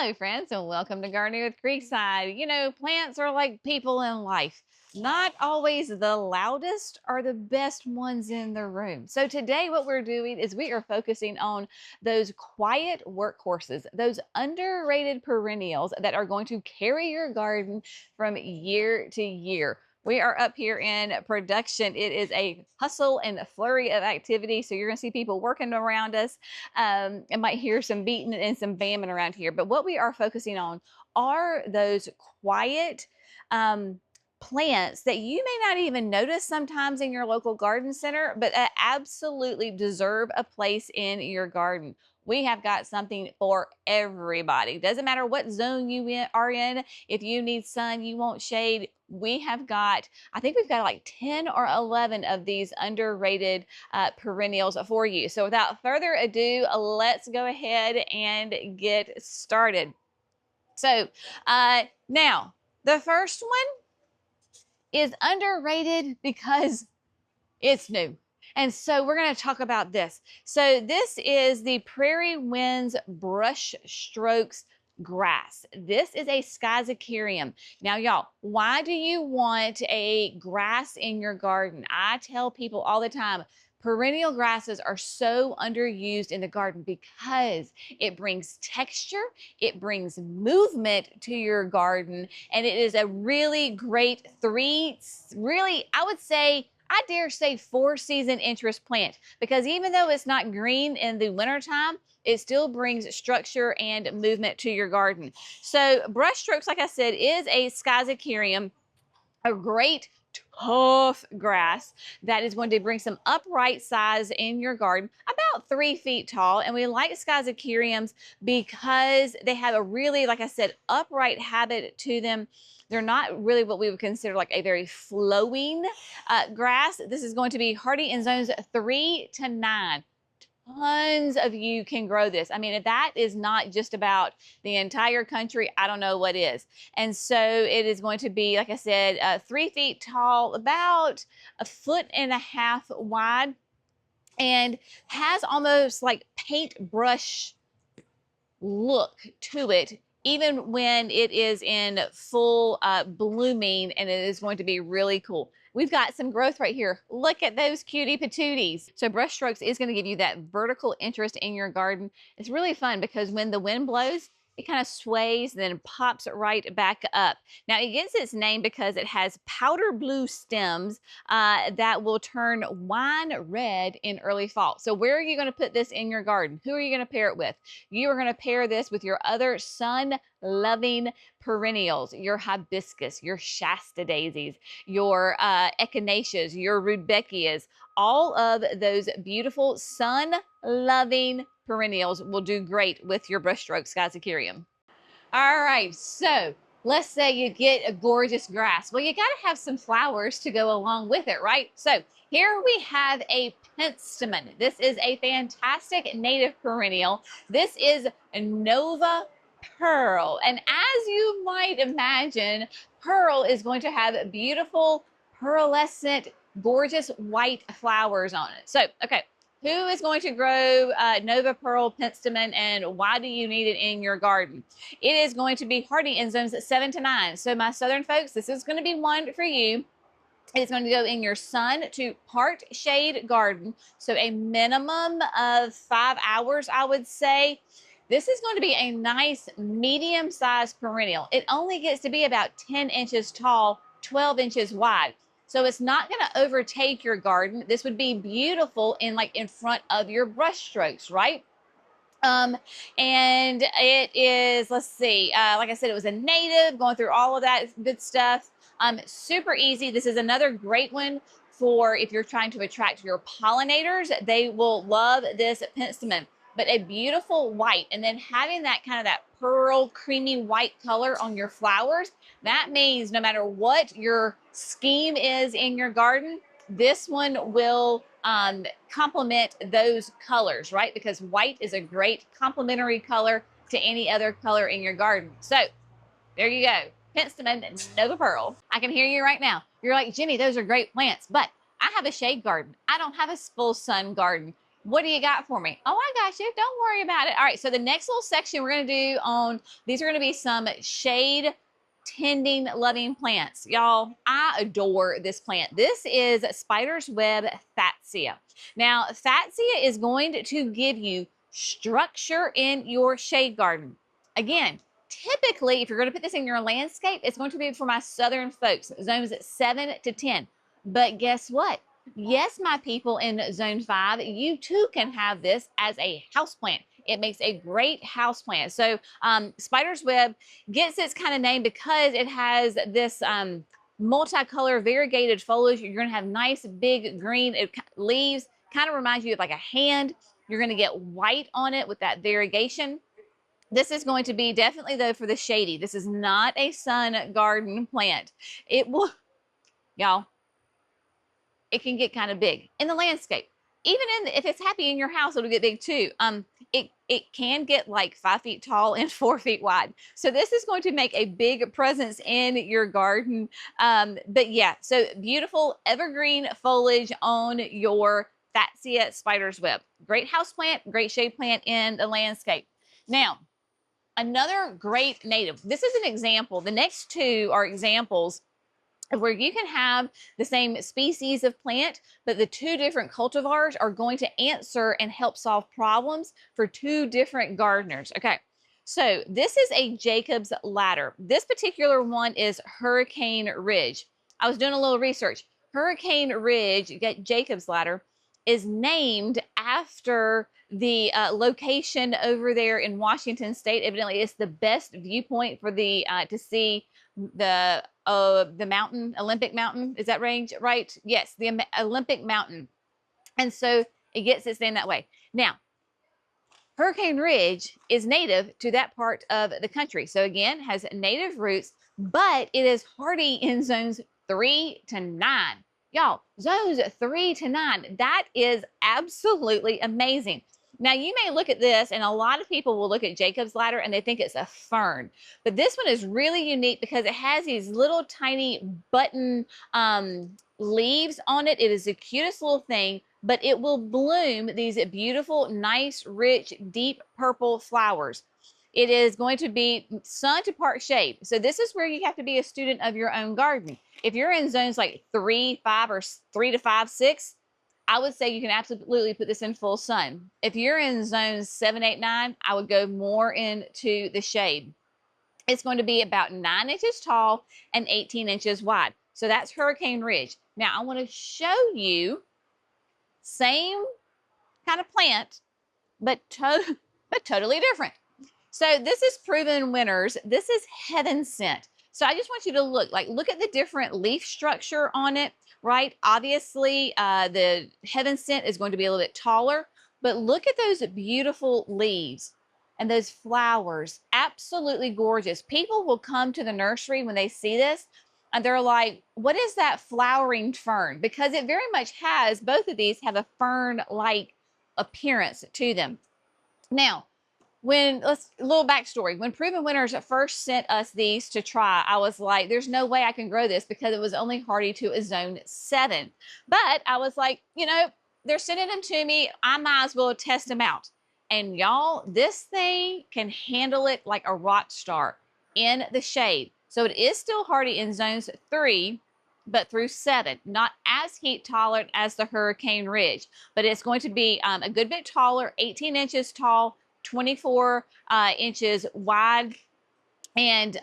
Hello, friends, and welcome to Gardening with Creekside. You know, plants are like people in life. Not always the loudest or the best ones in the room. So today what we're doing is we are focusing on those quiet workhorses, those underrated perennials that are going to carry your garden from year to year. We are up here in production. It is a hustle and a flurry of activity. So you're going to see people working around us. I might hear some beating and some bamming around here. But what we are focusing on are those quiet plants that you may not even notice sometimes in your local garden center, but absolutely deserve a place in your garden. We have got something for everybody. Doesn't matter what zone you are in. If you need sun, you want shade, we have got, I think we've got like 10 or 11 of these underrated perennials for you. So without further ado, let's go ahead and get started. So now, the first one is underrated because it's new. And so we're going to talk about this. So this is the Prairie Winds Brush Strokes grass. This is a schizocerium. Now, y'all, why do you want a grass in your garden? I tell people all the time, perennial grasses are so underused in the garden because it brings texture, it brings movement to your garden, and it is a really great I would say, I dare say 4-season interest plant, because even though it's not green in the wintertime, it still brings structure and movement to your garden. So brush strokes, like I said, is a schizocerium, a great tough grass that is going to bring some upright size in your garden, about 3 feet tall. And we like schizoceriums because they have a really, like I said, upright habit to them. They're not really what we would consider like a very flowing grass. This is going to be hardy in zones 3 to 9. Tons of you can grow this. I mean, if that is not just about the entire country, I don't know what is. And so it is going to be, like I said, 3 feet tall, about 1.5 feet wide, and has almost like paintbrush look to it, even when it is in full blooming, and it is going to be really cool. We've got some growth right here. Look at those cutie patooties. So brush strokes is going to give you that vertical interest in your garden. It's really fun because when the wind blows, it kind of sways and then pops right back up. Now, it gets its name because it has powder blue stems that will turn wine red in early fall. So where are you going to put this in your garden? Who are you going to pair it with? You are going to pair this with your other sun-loving perennials, your hibiscus, your Shasta daisies, your echinaceas, your rudbeckias. All of those beautiful sun-loving perennials will do great with your brushstroke schizocerium. All right, so let's say you get a gorgeous grass. Well, you got to have some flowers to go along with it, right? So here we have a Penstemon. This is a fantastic native perennial. This is Nova Pearl. And as you might imagine, Pearl is going to have beautiful, pearlescent, gorgeous white flowers on it. So, okay, who is going to grow Nova Pearl Penstemon, and why do you need it in your garden? It is going to be hardy in zones 7 to 9. So my southern folks, this is going to be one for you. It's going to go in your sun to part shade garden. So a minimum of 5 hours, I would say. This is going to be a nice medium-sized perennial. It only gets to be about 10 inches tall, 12 inches wide. So it's not going to overtake your garden. This would be beautiful in front of your brush strokes, right? And it is, let's see, like I said, it was a native, going through all of that good stuff. Super easy. This is another great one for if you're trying to attract your pollinators. They will love this Penstemon. But a beautiful white, and then having that kind of that pearl creamy white color on your flowers, that means no matter what your scheme is in your garden, this one will complement those colors, right? Because white is a great complementary color to any other color in your garden. So there you go. Penstemon and Nova Pearl. I can hear you right now. You're like, Jenny, those are great plants, but I have a shade garden. I don't have a full sun garden. What do you got for me? Oh, I got you. Don't worry about it. All right, so the next little section we're going to do on, these are going to be some shade tending loving plants. Y'all, I adore this plant. This is Spider's Web Fatsia. Now, Fatsia is going to give you structure in your shade garden. Again, typically, if you're going to put this in your landscape, it's going to be for my southern folks, zones 7 to 10. But guess what? Yes, my people in zone 5, you too can have this as a houseplant. It makes a great houseplant. So Spider's Web gets its kind of name because it has this multicolor variegated foliage. You're going to have nice big green leaves, kind of reminds you of like a hand. You're going to get white on it with that variegation. This is going to be definitely, though, for the shady. This is not a sun garden plant. It will, y'all, it can get kind of big in the landscape. Even if it's happy in your house, it'll get big too. It can get like 5 feet tall and 4 feet wide. So this is going to make a big presence in your garden. But yeah, so beautiful evergreen foliage on your Fatsia Spider's Web. Great house plant, great shade plant in the landscape. Now, another great native. This is an example. The next two are examples where you can have the same species of plant, but the two different cultivars are going to answer and help solve problems for two different gardeners. Okay, so this is a Jacob's ladder. This particular one is Hurricane Ridge. I was doing a little research. Hurricane Ridge, Jacob's ladder, is named after the location over there in Washington State. Evidently, it's the best viewpoint for the to see the mountain, Olympic Mountain. Is that range right? Yes, the Olympic Mountain. And so it gets its name that way. Now, Hurricane Ridge is native to that part of the country. So again, has native roots, but it is hardy in zones 3 to 9. Y'all, zones 3 to 9, that is absolutely amazing. Now, you may look at this, and a lot of people will look at Jacob's ladder and they think it's a fern. But this one is really unique because it has these little tiny button leaves on it. It is the cutest little thing, but it will bloom these beautiful, nice, rich, deep purple flowers. It is going to be sun to part shade. So this is where you have to be a student of your own garden. If you're in zones like 3, 5, or 3 to 5, 6, I would say you can absolutely put this in full sun. If you're in zones 7, 8, 9, I would go more into the shade. It's going to be about 9 inches tall and 18 inches wide. So that's Hurricane Ridge. Now I want to show you same kind of plant, but totally different. So this is Proven Winners. This is Heaven Sent. So I just want you to look at the different leaf structure on it, right? Obviously, the Heaven Sent is going to be a little bit taller, but look at those beautiful leaves and those flowers. Absolutely gorgeous. People will come to the nursery when they see this and they're like, what is that flowering fern? Because it very much has, both of these have a fern-like appearance to them. Now, a little backstory. When Proven Winners first sent us these to try, I was like, there's no way I can grow this because it was only hardy to a zone 7. But I was like, you know, they're sending them to me. I might as well test them out. And y'all, this thing can handle it like a rock star in the shade. So it is still hardy in zones 3, but through 7, not as heat tolerant as the Hurricane Ridge, but it's going to be a good bit taller, 18 inches tall, 24 inches wide, and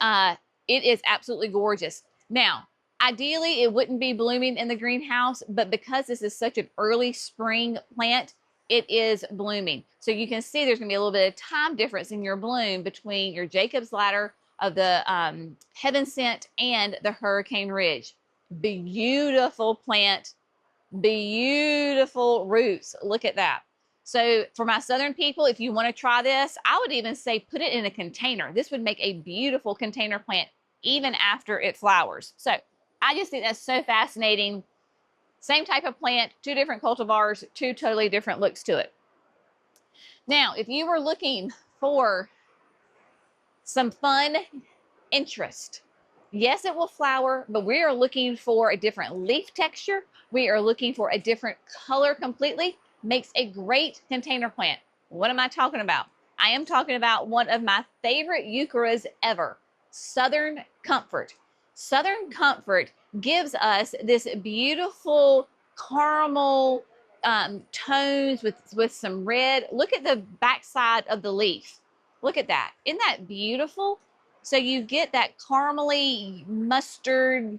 it is absolutely gorgeous. Now, ideally, it wouldn't be blooming in the greenhouse, but because this is such an early spring plant, it is blooming. So you can see there's going to be a little bit of time difference in your bloom between your Jacob's Ladder of the Heaven Sent and the Hurricane Ridge. Beautiful plant, beautiful roots. Look at that. So for my southern people, if you want to try this, I would even say put it in a container. This would make a beautiful container plant even after it flowers. So I just think that's so fascinating. Same type of plant, 2 different cultivars, 2 totally different looks to it. Now, if you were looking for some fun interest, yes, it will flower, but we are looking for a different leaf texture. We are looking for a different color completely. makes a great container plant. What am I talking about? I am talking about one of my favorite Heucheras ever, Southern Comfort. Southern Comfort gives us this beautiful caramel tones with some red. Look at the backside of the leaf. Look at that. Isn't that beautiful? So you get that caramely mustard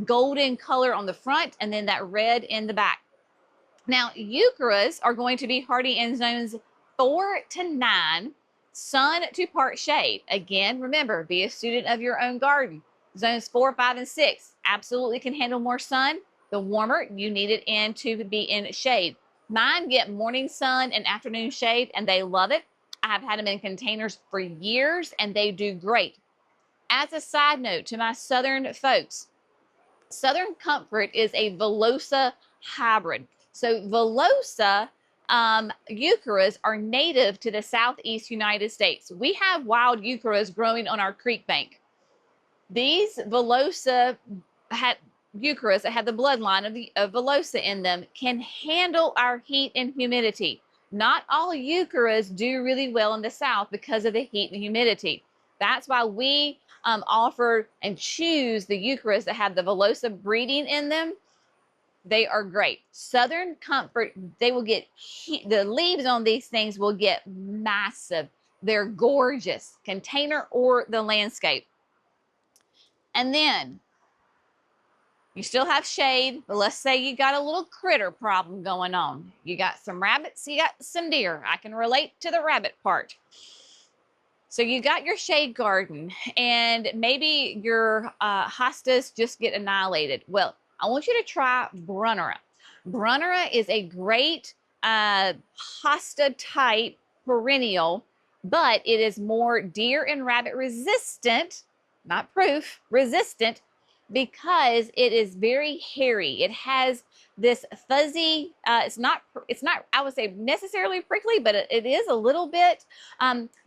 golden color on the front and then that red in the back. Now, Heucheras are going to be hardy in zones 4 to 9, sun to part shade. Again, remember, be a student of your own garden. Zones 4, 5, and 6 absolutely can handle more sun. The warmer you need it in to be in shade. Mine get morning sun and afternoon shade, and they love it. I have had them in containers for years, and they do great. As a side note to my southern folks, Southern Comfort is a Velosa hybrid. So Velosa Heucheras are native to the southeast United States. We have wild Heucheras growing on our creek bank. These Velosa Heucheras that have the bloodline of Velosa in them can handle our heat and humidity. Not all Heucheras do really well in the south because of the heat and humidity. That's why we offer and choose the Heucheras that have the Velosa breeding in them. They are great. Southern Comfort, they will get, the leaves on these things will get massive. They're gorgeous, container or the landscape. And then you still have shade, but let's say you got a little critter problem going on. You got some rabbits, you got some deer. I can relate to the rabbit part. So you got your shade garden and maybe your hostas just get annihilated. Well, I want you to try Brunnera. Brunnera is a great hosta type perennial, but it is more deer and rabbit resistant, not proof, resistant, because it is very hairy. It has this fuzzy, it's not, I would say necessarily prickly, but it is a little bit.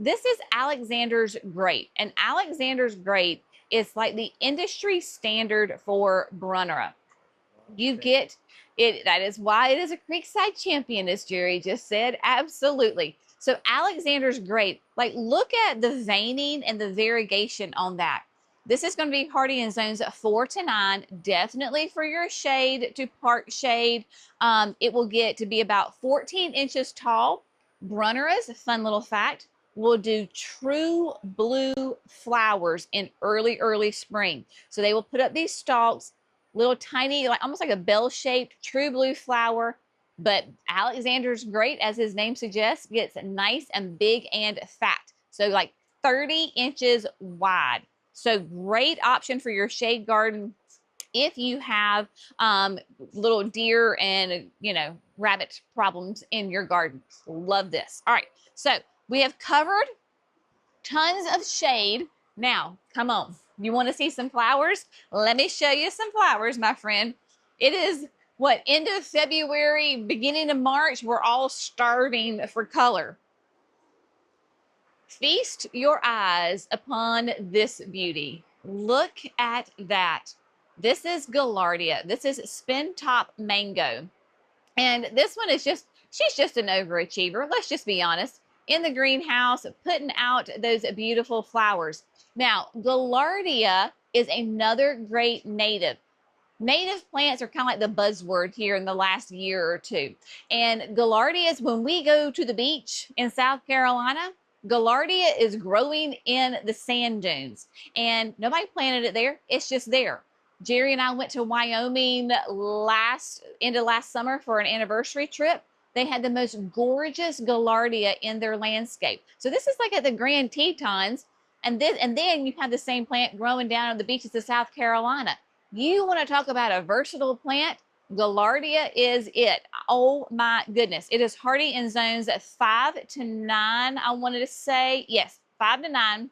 This is Alexander's Grape, and Alexander's Grape is like the industry standard for Brunnera. You get it, that is why it is a Creekside champion, as Jerry just said. Absolutely. So Alexander's Grape, like look at the veining and the variegation on that. This is going to be hardy in zones 4 to 9, definitely for your shade to part shade. It will get to be about 14 inches tall. Brunnera's, a fun little fact, will do true blue flowers in early spring. So they will put up these stalks, little tiny, like almost like a bell-shaped true blue flower. But Alexander's Grape, as his name suggests, gets nice and big and fat. So like 30 inches wide. So great option for your shade garden if you have little deer and, rabbit problems in your garden. Love this. All right, so we have covered tons of shade. Now, come on. You want to see some flowers? Let me show you some flowers, my friend. It is, end of February, beginning of March. We're all starving for color. Feast your eyes upon this beauty. Look at that. This is Gaillardia. This is SpinTop Mango. And this one is she's just an overachiever. Let's just be honest. In the greenhouse, putting out those beautiful flowers. Now, Gaillardia is another great native. Native plants are kind of like the buzzword here in the last year or two. And Gaillardias, when we go to the beach in South Carolina, Gaillardia is growing in the sand dunes, and nobody planted it there. It's just there. Jerry and I went to Wyoming end of last summer for an anniversary trip. They had the most gorgeous Gaillardia in their landscape. So this is like at the Grand Tetons, and then you have the same plant growing down on the beaches of South Carolina. You want to talk about a versatile plant? Gaillardia is it. Oh my goodness. It is hardy in zones 5 to 9. I wanted to say, yes, 5 to 9,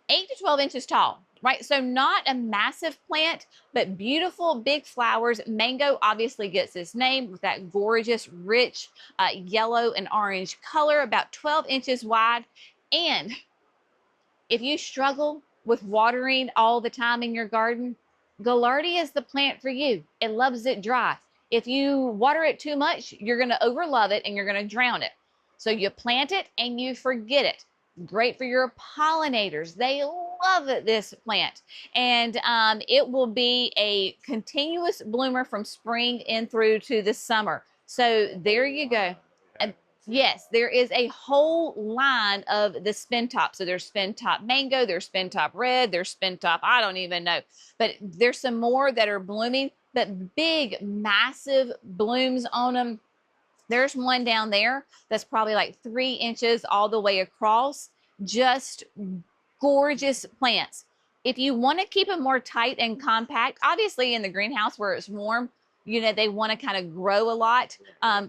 8 to 12 inches tall, right? So not a massive plant, but beautiful big flowers. Mango obviously gets its name with that gorgeous, rich yellow and orange color, about 12 inches wide. And if you struggle with watering all the time in your garden, Gaillardia is the plant for you. It loves it dry. If you water it too much, you're going to overlove it and you're going to drown it. So you plant it and you forget it. Great for your pollinators. They love this plant. And it will be a continuous bloomer from spring in through to the summer. So there you go. And yes, there is a whole line of the SpinTop. So there's SpinTop Mango, there's SpinTop Red, there's SpinTop, I don't even know. But there's some more that are blooming, but big, massive blooms on them. There's one down there that's probably like 3 inches all the way across. Just gorgeous plants. If you want to keep them more tight and compact, obviously in the greenhouse where it's warm, you know, they want to kind of grow a lot.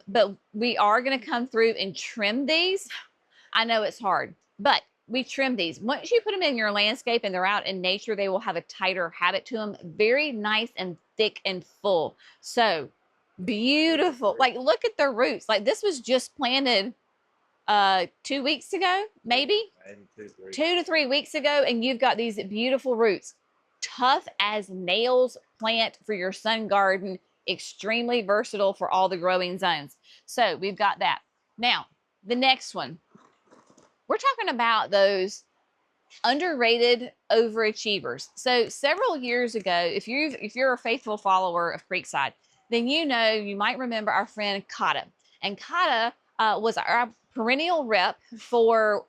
But we are going to come through and trim these. I know it's hard, but we trim these. Once you put them in your landscape and they're out in nature, they will have a tighter habit to them. Very nice and thick and full. So beautiful. Like, look at the roots. Like, this was just planted 2 weeks ago, maybe 2 to 3 weeks ago, and you've got these beautiful roots. Tough as nails plant for your sun garden. Extremely versatile for all the growing zones. So we've got that. Now, the next one. We're talking about those underrated overachievers. So several years ago, if you're a faithful follower of Creekside, then you know, you might remember our friend Kata. And Kata was our perennial rep for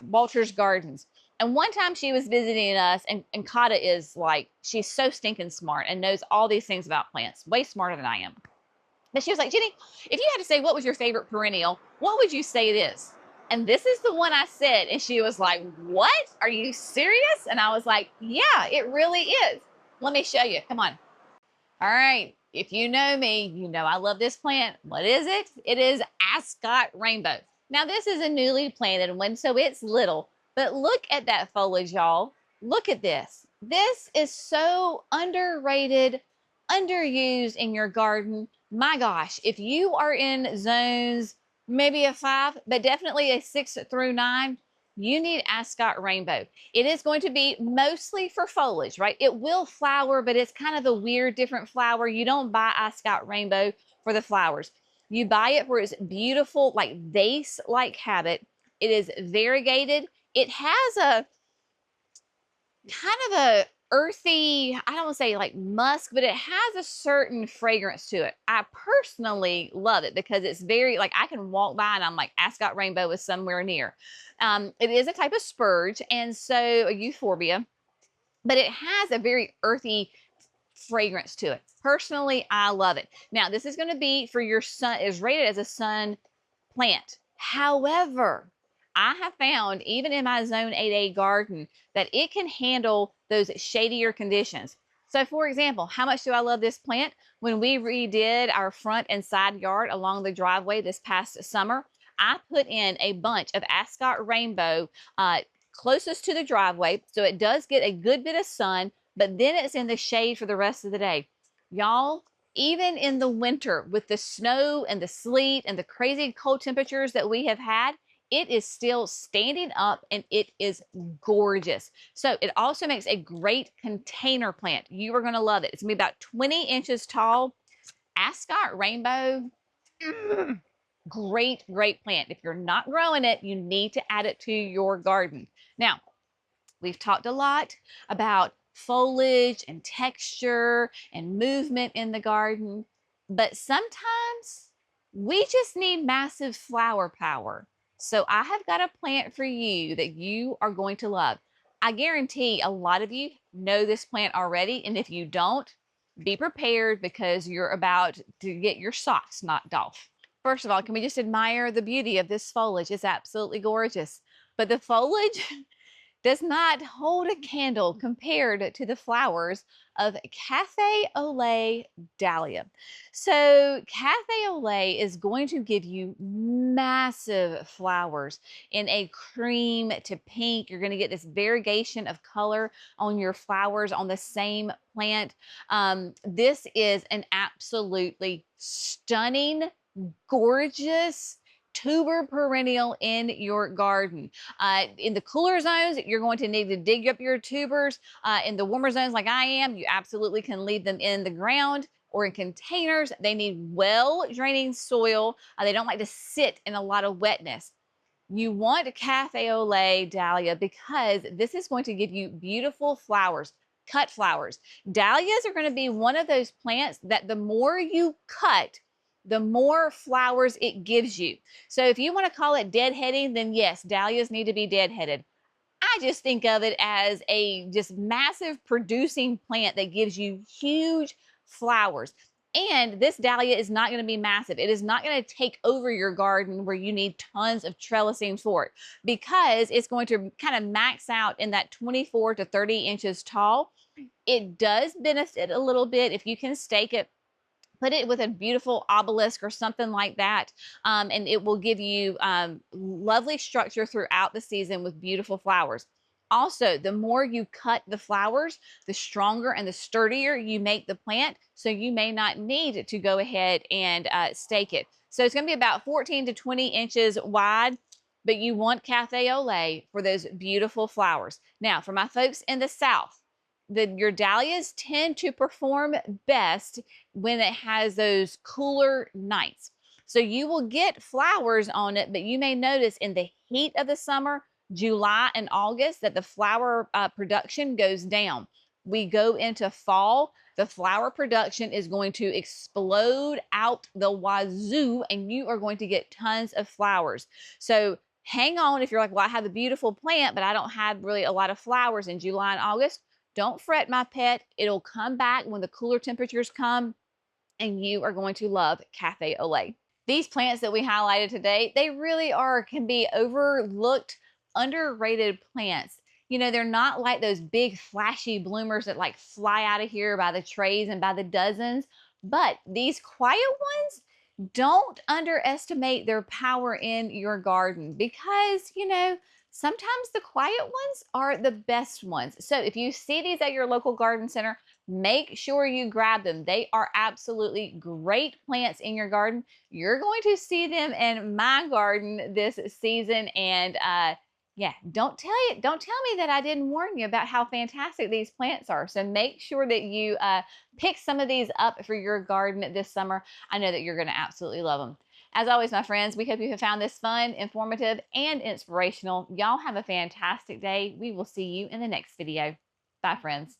Walter's Gardens. And one time she was visiting us, and Kata is like, she's so stinking smart and knows all these things about plants, way smarter than I am. But she was like, Jenny, if you had to say what was your favorite perennial, what would you say it is? And this is the one I said. And she was like, what? Are you serious? And I was like, yeah, it really is. Let me show you. Come on. All right. If you know me, you know I love this plant. What is it? It is Ascot Rainbow. Now, this is a newly planted one, so it's little. But look at that foliage, y'all. Look at this. This is so underrated, underused in your garden. My gosh, if you are in zones, maybe a 5, but definitely a 6 through 9, you need Ascot Rainbow. It is going to be mostly for foliage, right? It will flower, but it's kind of a weird, different flower. You don't buy Ascot Rainbow for the flowers. You buy it for its beautiful, like vase-like habit. It is variegated. It has a kind of a earthy, I don't want to say like musk, but it has a certain fragrance to it. I personally love it because it's very, like, I can walk by and I'm like, Ascot Rainbow is somewhere near. It is a type of spurge, and so a euphorbia, but it has a very earthy fragrance to it. Personally, I love it. Now, this is going to be for your sun, is rated as a sun plant. However, I have found, even in my Zone 8A garden, that it can handle those shadier conditions. So, for example, how much do I love this plant? When we redid our front and side yard along the driveway this past summer, I put in a bunch of Ascot Rainbow closest to the driveway, so it does get a good bit of sun, but then it's in the shade for the rest of the day. Y'all, even in the winter with the snow and the sleet and the crazy cold temperatures that we have had, it is still standing up and it is gorgeous. So it also makes a great container plant. You are going to love it. It's going to be about 20 inches tall. Ascot Rainbow, great, great plant. If you're not growing it, you need to add it to your garden. Now, we've talked a lot about foliage and texture and movement in the garden, but sometimes we just need massive flower power. So I have got a plant for you that you are going to love. I guarantee a lot of you know this plant already, and if you don't, be prepared because you're about to get your socks knocked off. First of all, can we just admire the beauty of this foliage? It's absolutely gorgeous. But the foliage does not hold a candle compared to the flowers of Café au Lait Dahlia. So Café au Lait is going to give you massive flowers in a cream to pink. You're going to get this variegation of color on your flowers on the same plant. This is an absolutely stunning, gorgeous tuber perennial in your garden. In the cooler zones, you're going to need to dig up your tubers. In the warmer zones like I am, you absolutely can leave them in the ground. or in containers. They need well draining soil. They don't like to sit in a lot of wetness. You want Café au Lait Dahlia because this is going to give you beautiful flowers, cut flowers. Dahlias are going to be one of those plants that the more you cut, the more flowers it gives you. So if you want to call it deadheading, then yes, dahlias need to be deadheaded. I just think of it as a just massive producing plant that gives you huge flowers. And this dahlia is not going to be massive. It is not going to take over your garden where you need tons of trellising for it, because it's going to kind of max out in that 24 to 30 inches tall. It does benefit a little bit if you can stake it. Put it with a beautiful obelisk or something like that, and it will give you lovely structure throughout the season with beautiful flowers. Also, the more you cut the flowers, the stronger and the sturdier you make the plant, so you may not need to go ahead and stake it. So it's going to be about 14 to 20 inches wide, but you want Café au Lait for those beautiful flowers. Now, for my folks in the South, your dahlias tend to perform best when it has those cooler nights. So you will get flowers on it, but you may notice in the heat of the summer, July and August, that the flower production goes down. We go into fall, the flower production is going to explode out the wazoo, and you are going to get tons of flowers. So hang on if you're like, well, I have a beautiful plant, but I don't have really a lot of flowers in July and August. Don't fret, my pet. It'll come back when the cooler temperatures come, and you are going to love Café au Lait. These plants that we highlighted today, they really can be overlooked, underrated plants. You know, they're not like those big flashy bloomers that like fly out of here by the trays and by the dozens, but these quiet ones, don't underestimate their power in your garden, because, you know, sometimes the quiet ones are the best ones. So if you see these at your local garden center, make sure you grab them. They are absolutely great plants in your garden. You're going to see them in my garden this season, and yeah, don't tell me that I didn't warn you about how fantastic these plants are. So make sure that you pick some of these up for your garden this summer. I know that you're going to absolutely love them. As always, my friends, we hope you have found this fun, informative, and inspirational. Y'all have a fantastic day. We will see you in the next video. Bye, friends.